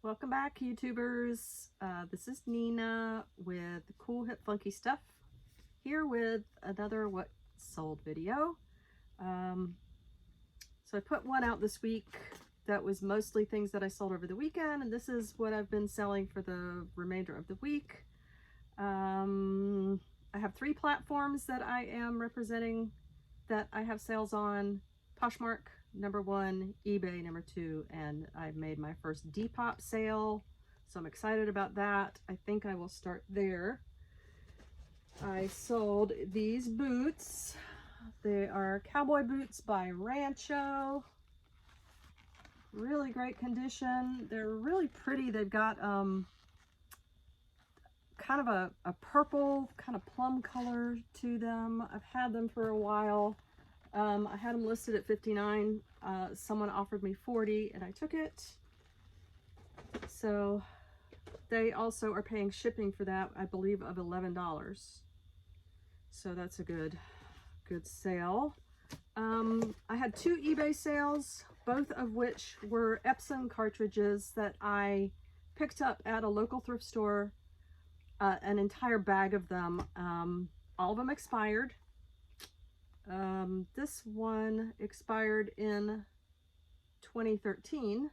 Welcome back, YouTubers. This is Nina with Cool Hip Funky Stuff, here with another What Sold video. So I put one out this week that was mostly things that I sold over the weekend, and this is what I've been selling for the remainder of the week. I have 3 platforms that I am representing that I have sales on: Poshmark, #1, eBay, #2, and I've made my first Depop sale, so I'm excited about that. I think I will start there. I sold these boots. They are cowboy boots by Rancho. Really great condition. They're really pretty. They've got kind of a purple, kind of plum color to them. I've had them for a while. I had them listed at $59. Someone offered me $40 and I took it. So they also are paying shipping for that, I believe, of $11. So that's a good sale. I had 2 eBay sales, both of which were Epson cartridges that I picked up at a local thrift store, an entire bag of them. All of them expired. This one expired in 2013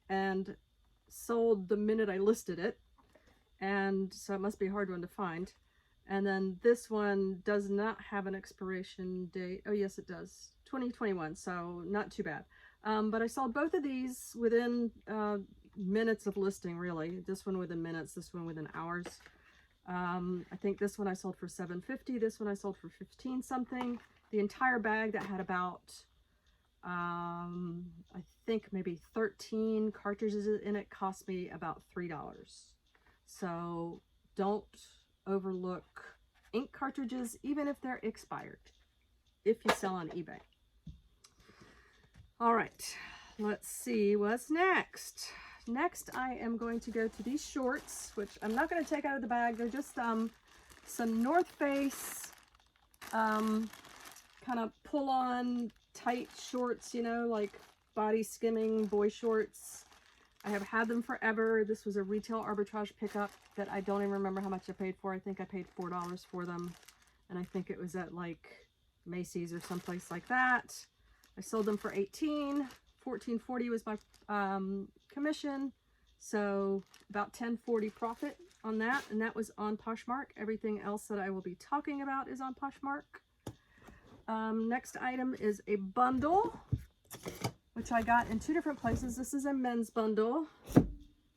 and sold the minute I listed it, and so it must be a hard one to find. And then this one does not have an expiration date. Oh yes, it does, 2021, so not too bad. But I sold both of these within minutes of listing, really. This one within minutes, this one within hours. I think this one I sold for $7.50. This one I sold for 15 something. The entire bag that had about, I think maybe 13 cartridges in it cost me about $3. So don't overlook ink cartridges, even if they're expired, if you sell on eBay. All right, let's see what's next. Next, I am going to go to these shorts, which I'm not going to take out of the bag. They're just some North Face kind of pull-on tight shorts, you know, like body skimming boy shorts. I have had them forever. This was a retail arbitrage pickup that I don't even remember how much I paid for. I think I paid $4 for them, and I think it was at like Macy's or someplace like that. I sold them for $18. $14.40 was my commission, so about $10.40 profit on that, and that was on Poshmark. Everything else that I will be talking about is on Poshmark. Next item is a bundle, which I got in 2 different places. This is a men's bundle.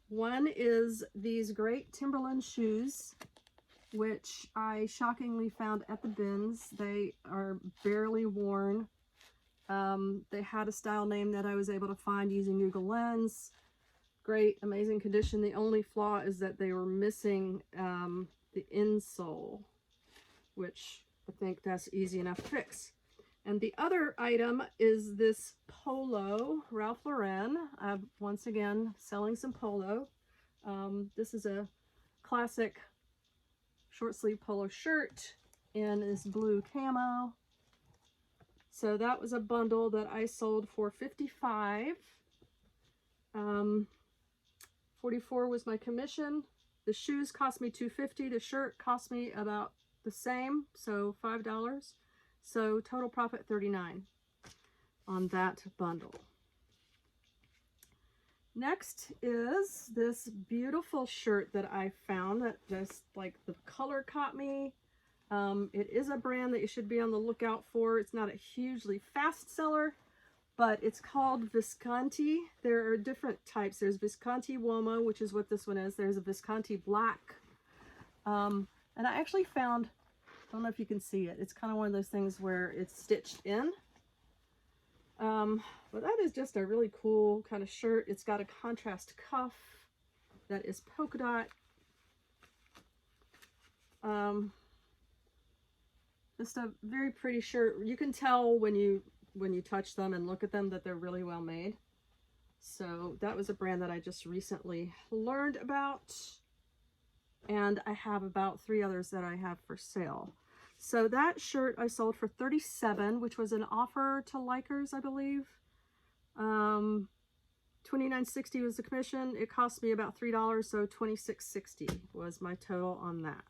One is these great Timberland shoes, which I shockingly found at the bins. They are barely worn. They had a style name that I was able to find using Google Lens. Great, amazing condition. The only flaw is that they were missing the insole, which I think that's easy enough to fix. And the other item is this Polo, Ralph Lauren. I'm once again selling some Polo. This is a classic short sleeve polo shirt in this blue camo. So that was a bundle that I sold for $55. $44 was my commission. The shoes cost me $2.50. The shirt cost me about the same, so $5. So total profit $39 on that bundle. Next is this beautiful shirt that I found that just like the color caught me. It is a brand that you should be on the lookout for. It's not a hugely fast seller, but it's called Visconti. There are different types. There's Visconti Uomo, which is what this one is. There's a Visconti Black. And I actually found, I don't know if you can see it. It's kind of one of those things where it's stitched in. But that is just a really cool kind of shirt. It's got a contrast cuff that is polka dot. Just a very pretty shirt. You can tell when you touch them and look at them that they're really well made. So that was a brand that I just recently learned about, and I have about 3 others that I have for sale. So that shirt I sold for $37, which was an offer to likers, I believe. $29.60 was the commission. It cost me about $3, so $26.60 was my total on that.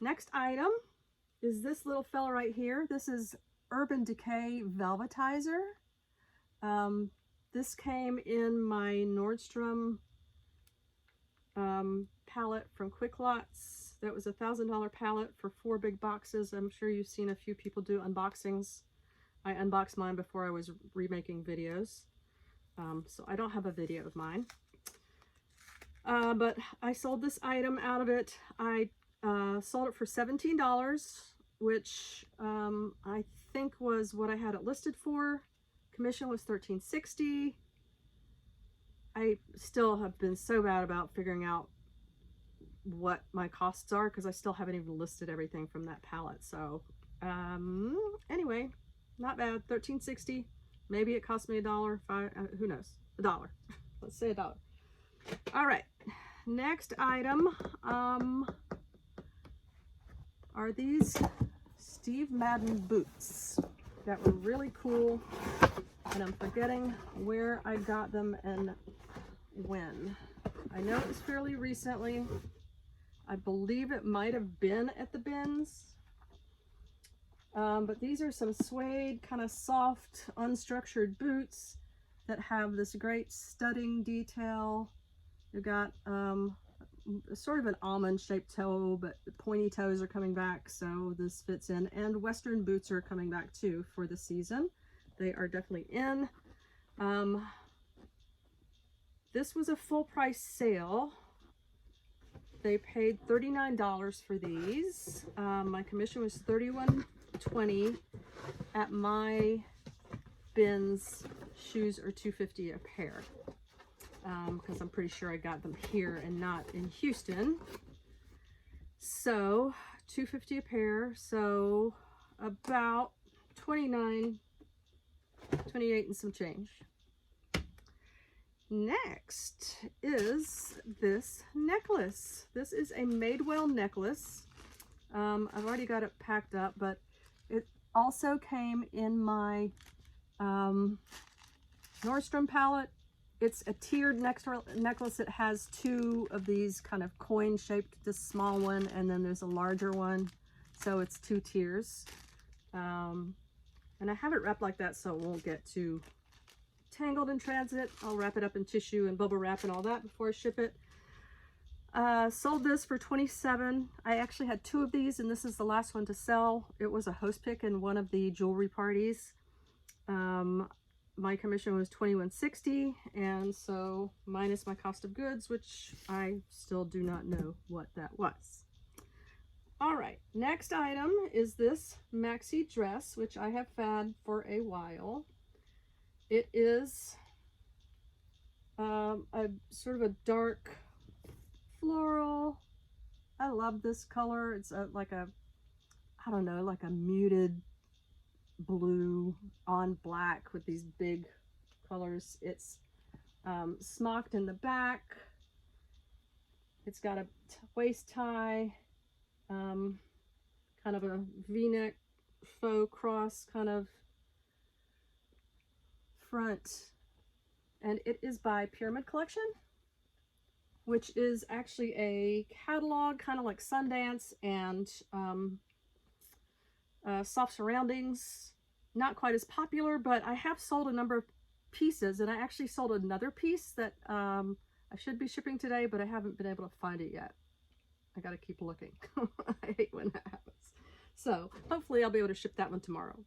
Next item is this little fella right here. This is Urban Decay Velvetizer. This came in my Nordstrom palette from Quick Lots. That was a $1,000 palette for 4 big boxes. I'm sure you've seen a few people do unboxings. I unboxed mine before I was remaking videos. So I don't have a video of mine. But I sold this item out of it. I sold it for $17, which I think was what I had it listed for. Commission was $13.60. I still have been so bad about figuring out what my costs are because I still haven't even listed everything from that palette. So anyway, not bad. $13.60. Maybe it cost me $1. Who knows? $1. Let's say $1. All right. Next item are these Steve Madden boots that were really cool, and I'm forgetting where I got them and when. I know it was fairly recently. I believe it might have been at the bins. But these are some suede, kind of soft, unstructured boots that have this great studding detail. You've got sort of an almond-shaped toe, but the pointy toes are coming back, so this fits in. And Western boots are coming back too for the season. They are definitely in. This was a full price sale. They paid $39 for these. My commission was $31.20. At my bins, shoes are $2.50 a pair. Because I'm pretty sure I got them here and not in Houston. So $2.50 a pair, so about $29, $28 and some change. Next is this necklace. This is a Madewell necklace. I've already got it packed up, but it also came in my Nordstrom palette. It's a tiered necklace. It has 2 of these kind of coin shaped, this small one, and then there's a larger one. So it's 2 tiers. And I have it wrapped like that so it won't get too tangled in transit. I'll wrap it up in tissue and bubble wrap and all that before I ship it. Sold this for $27. I actually had 2 of these, and this is the last one to sell. It was a host pick in one of the jewelry parties. My commission was $21.60, and so minus my cost of goods, which I still do not know what that was. All right, next item is this Maxi Dress, which I have had for a while. It is a sort of a dark floral. I love this color. It's like a, I don't know, like a muted blue on black with these big colors. It's smocked in the back. It's got a waist tie, kind of a v-neck faux cross kind of front, and it is by Pyramid Collection, which is actually a catalog, kind of like Sundance and Soft Surroundings. Not quite as popular, but I have sold a number of pieces, and I actually sold another piece that I should be shipping today, but I haven't been able to find it yet. I gotta keep looking. I hate when that happens. So hopefully I'll be able to ship that one tomorrow.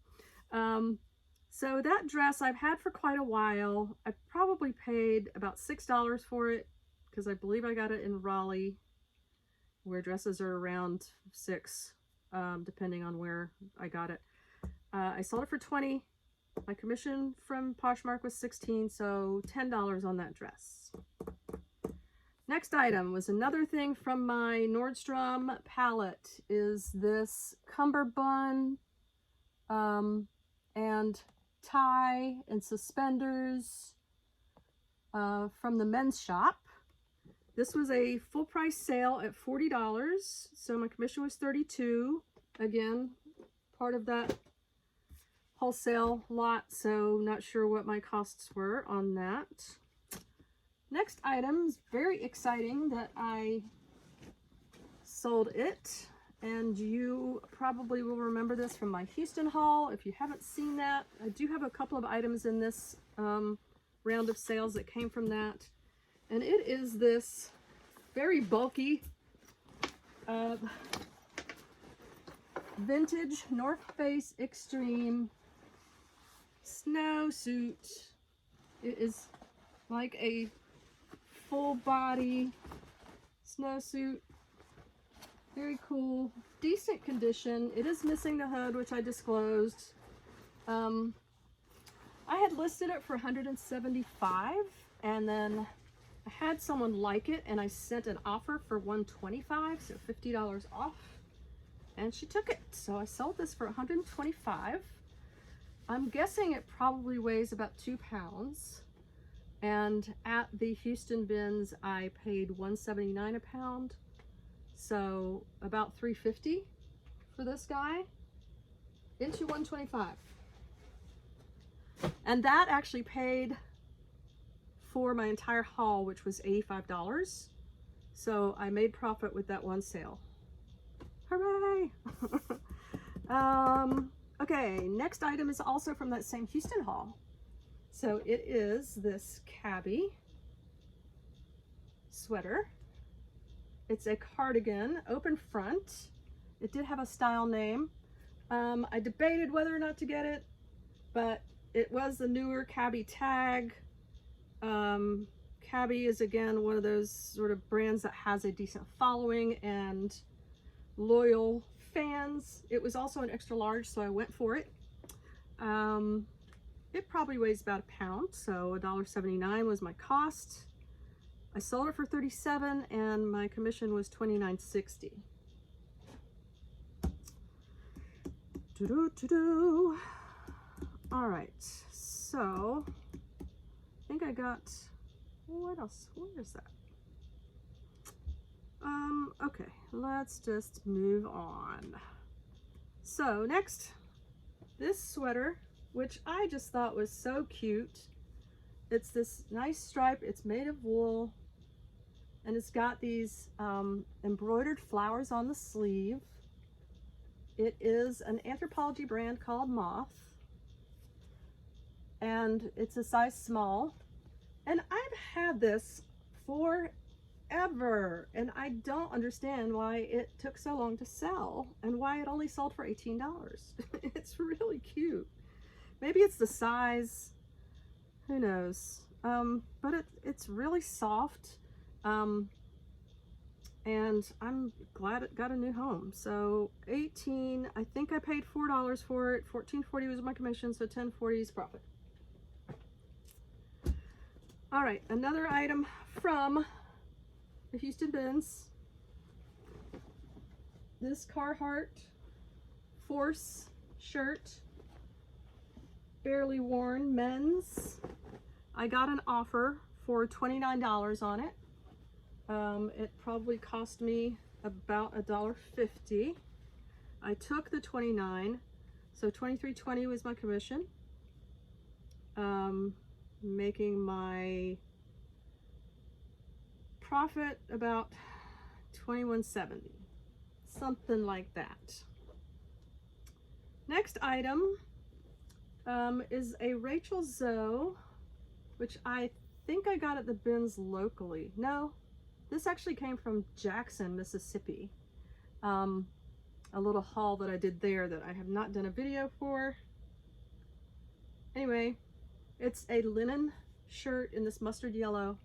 So that dress I've had for quite a while. I probably paid about $6 for it because I believe I got it in Raleigh, where dresses are around $6, depending on where I got it. I sold it for $20. My commission from Poshmark was $16, so $10 on that dress. Next item was another thing from my Nordstrom palette, is this cummerbund and tie and suspenders from the men's shop. This was a full price sale at $40, so my commission was $32. Again, part of that wholesale lot, so not sure what my costs were on that. Next item is very exciting that I sold it, and you probably will remember this from my Houston haul. If you haven't seen that, I do have a couple of items in this round of sales that came from that, and it is this very bulky vintage North Face Extreme snowsuit. It is like a full body snowsuit. Very cool, decent condition. It is missing the hood, which I disclosed. I had listed it for $175, and then I had someone like it, and I sent an offer for $125, so $50 off, and she took it. So I sold this for $125. I'm guessing it probably weighs about 2 pounds. And at the Houston bins, I paid $179 a pound. So about $350 for this guy into $125. And that actually paid for my entire haul, which was $85. So I made profit with that one sale. Hooray! Okay, next item is also from that same Houston haul. So it is this Cabbie sweater. It's a cardigan, open front. It did have a style name. I debated whether or not to get it, but it was the newer Cabbie tag. Cabbie is, again, one of those sort of brands that has a decent following and loyal fans. It was also an extra large, so I went for it. It probably weighs about a pound, so $1.79 was my cost. I sold it for $37, and my commission was $29.60. All right, so I think I got, what else? Where is that? Okay, let's just move on. So next, this sweater, which I just thought was so cute. It's this nice stripe. It's made of wool, and it's got these embroidered flowers on the sleeve. It is an Anthropologie brand called Moth, and it's a size small. And I've had this forever, and I don't understand why it took so long to sell and why it only sold for $18. It's really cute. Maybe it's the size, who knows, but it's really soft, and I'm glad it got a new home. So $18, I think I paid $4 for it. $14.40 was my commission, so $10.40 is profit. All right, another item from the Houston bins. This Carhartt Force shirt, barely worn, men's. I got an offer for $29 on it. It probably cost me about $1.50. I took the $29, so $23.20 was my commission, making my profit about $21.70, something like that. Next item is a Rachel Zoe, which I think I got at the bins locally. No, this actually came from Jackson, Mississippi. A little haul that I did there that I have not done a video for. Anyway, it's a linen shirt in this mustard yellow,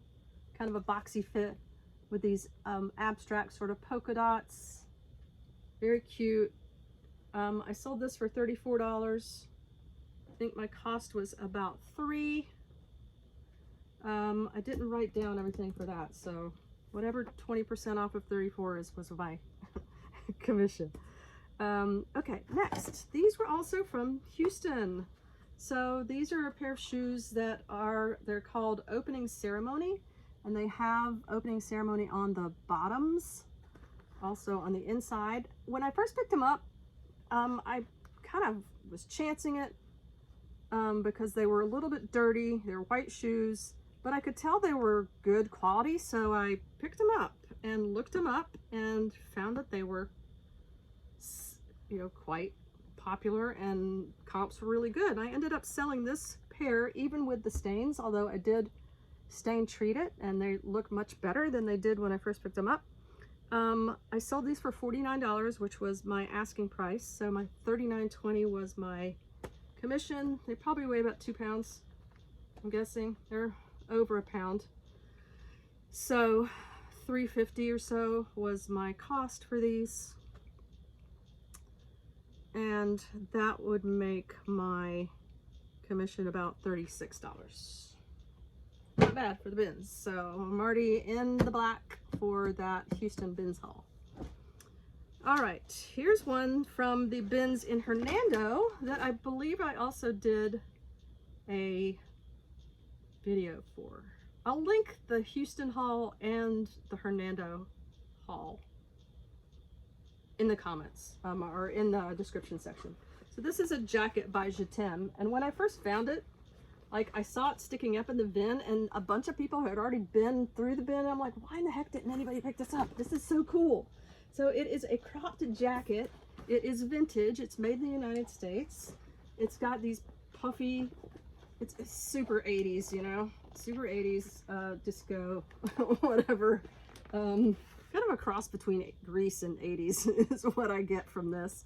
kind of a boxy fit with these abstract sort of polka dots. Very cute. I sold this for $34. I think my cost was about $3. I didn't write down everything for that, so whatever 20% off of 34 is was my commission. Okay, next, these were also from Houston. So these are a pair of shoes that they're called Opening Ceremony, and they have Opening Ceremony on the bottoms, also on the inside. When I first picked them up, I kind of was chancing it. because they were a little bit dirty. They were white shoes, but I could tell they were good quality, so I picked them up and looked them up and found that they were, you know, quite popular and comps were really good. I ended up selling this pair even with the stains, although I did stain treat it and they look much better than they did when I first picked them up. I sold these for $49, which was my asking price, so my $39.20 was my commission. They probably weigh about 2 pounds, I'm guessing. They're over a pound, so $3.50 or so was my cost for these, and that would make my commission about $36. Not bad for the bins. So I'm already in the black for that Houston bins haul. All right, here's one from the bins in Hernando that I believe I also did a video for. I'll link the Houston haul and the Hernando haul in the comments, or in the description section. So this is a jacket by Jetem, and when I first found it, like, I saw it sticking up in the bin and a bunch of people had already been through the bin. I'm like, why in the heck didn't anybody pick this up? This is so cool. So it is a cropped jacket. It is vintage. It's made in the United States. It's got these puffy, it's super 80s, you know, super 80s, disco, whatever. Kind of a cross between Grease and 80s is what I get from this.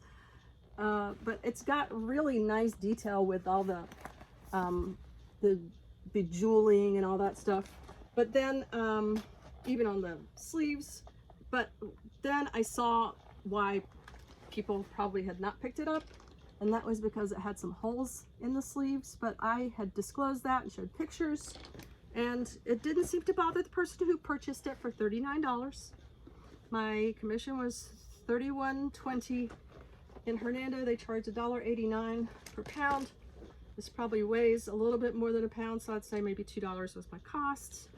But it's got really nice detail with all the bejeweling and all that stuff, but then even on the sleeves. But then I saw why people probably had not picked it up, and that was because it had some holes in the sleeves, but I had disclosed that and showed pictures, and it didn't seem to bother the person who purchased it for $39. My commission was $31.20. In Hernando they charge $1.89 per pound. This probably weighs a little bit more than a pound, so I'd say maybe $2 was my cost.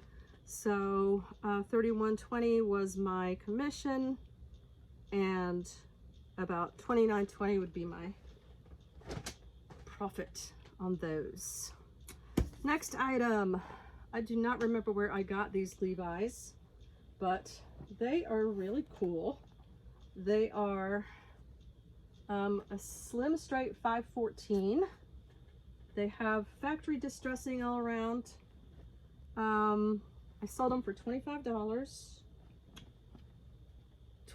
So $31.20 was my commission, and about $29.20 would be my profit on those. Next item. I do not remember where I got these Levi's, but they are really cool. They are a slim straight 514. They have factory distressing all around. I sold them for $25.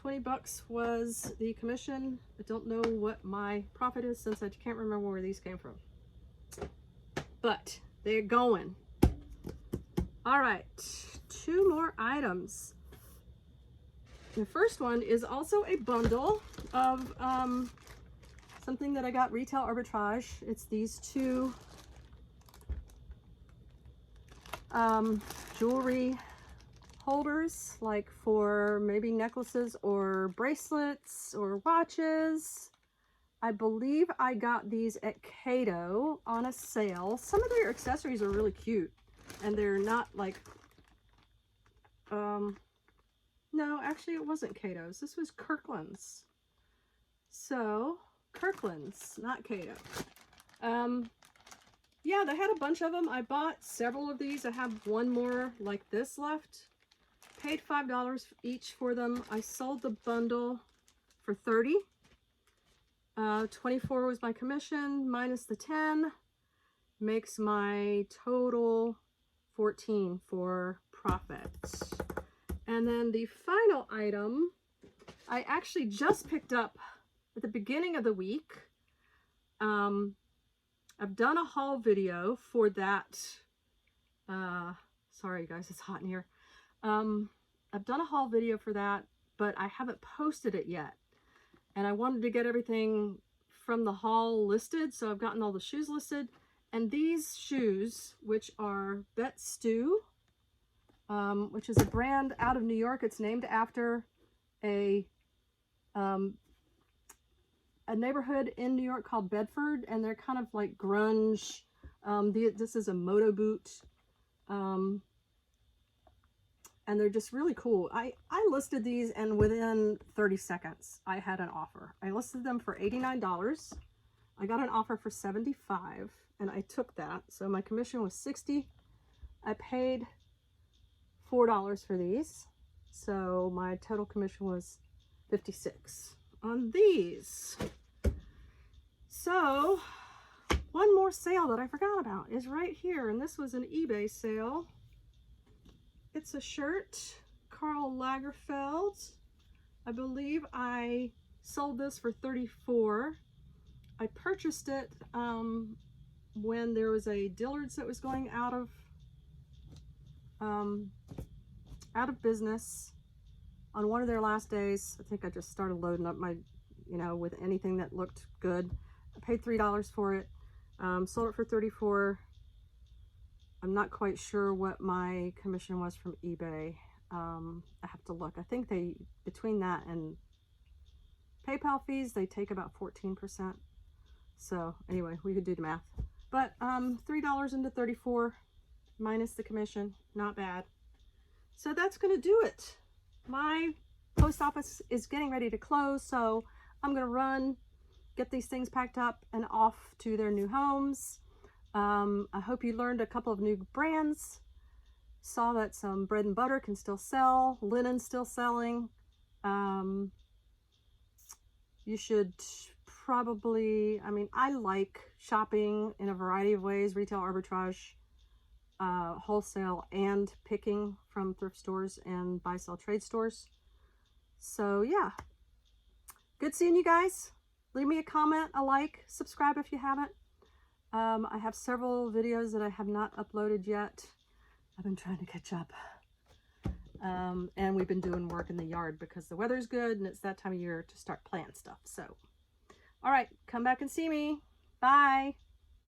$20 was the commission. I don't know what my profit is since I can't remember where these came from. But they're going. All right, 2 more items. The first one is also a bundle of something that I got retail arbitrage. It's these 2 jewelry holders, like for maybe necklaces or bracelets or watches. I believe I got these at Cato on a sale. Some of their accessories are really cute, and they're not like, no, actually it wasn't Cato's. This was Kirkland's. So, Kirkland's, not Cato. Yeah, they had a bunch of them. I bought several of these. I have one more like this left. Paid $5 each for them. I sold the bundle for $30. 24 was my commission minus the 10. Makes my total 14 for profit. And then the final item, I actually just picked up at the beginning of the week. I've done a haul video for that. Sorry guys, it's hot in here. I've done a haul video for that, but I haven't posted it yet. And I wanted to get everything from the haul listed, so I've gotten all the shoes listed. And these shoes, which are Bet Stew, which is a brand out of New York. It's named after a neighborhood in New York called Bedford, and they're kind of like grunge. This is a moto boot, and they're just really cool. I listed these, and within 30 seconds I had an offer. I listed them for $89. I got an offer for $75, and I took that. So my commission was $60. I paid $4 for these. So my total commission was $56 on these. So one more sale that I forgot about is right here, and this was an eBay sale. It's a shirt, Karl Lagerfeld. I believe I sold this for $34. I purchased it when there was a Dillard's that was going out of business on one of their last days. I think I just started loading up my, with anything that looked good. I paid $3 for it. Sold it for $34. I'm not quite sure what my commission was from eBay. I have to look. I think they, between that and PayPal fees, they take about 14%. So anyway, we could do the math. But $3 into $34 minus the commission, not bad. So that's going to do it. My post office is getting ready to close, so I'm going to run, get these things packed up and off to their new homes. I hope you learned a couple of new brands. Saw that some bread and butter can still sell, linen's still selling. You should probably, I like shopping in a variety of ways, retail arbitrage, wholesale, and picking from thrift stores and buy-sell trade stores. So yeah, good seeing you guys. Leave me a comment, a like, subscribe if you haven't. I have several videos that I have not uploaded yet. I've been trying to catch up. And we've been doing work in the yard because the weather's good and it's that time of year to start planting stuff. So, all right, come back and see me. Bye.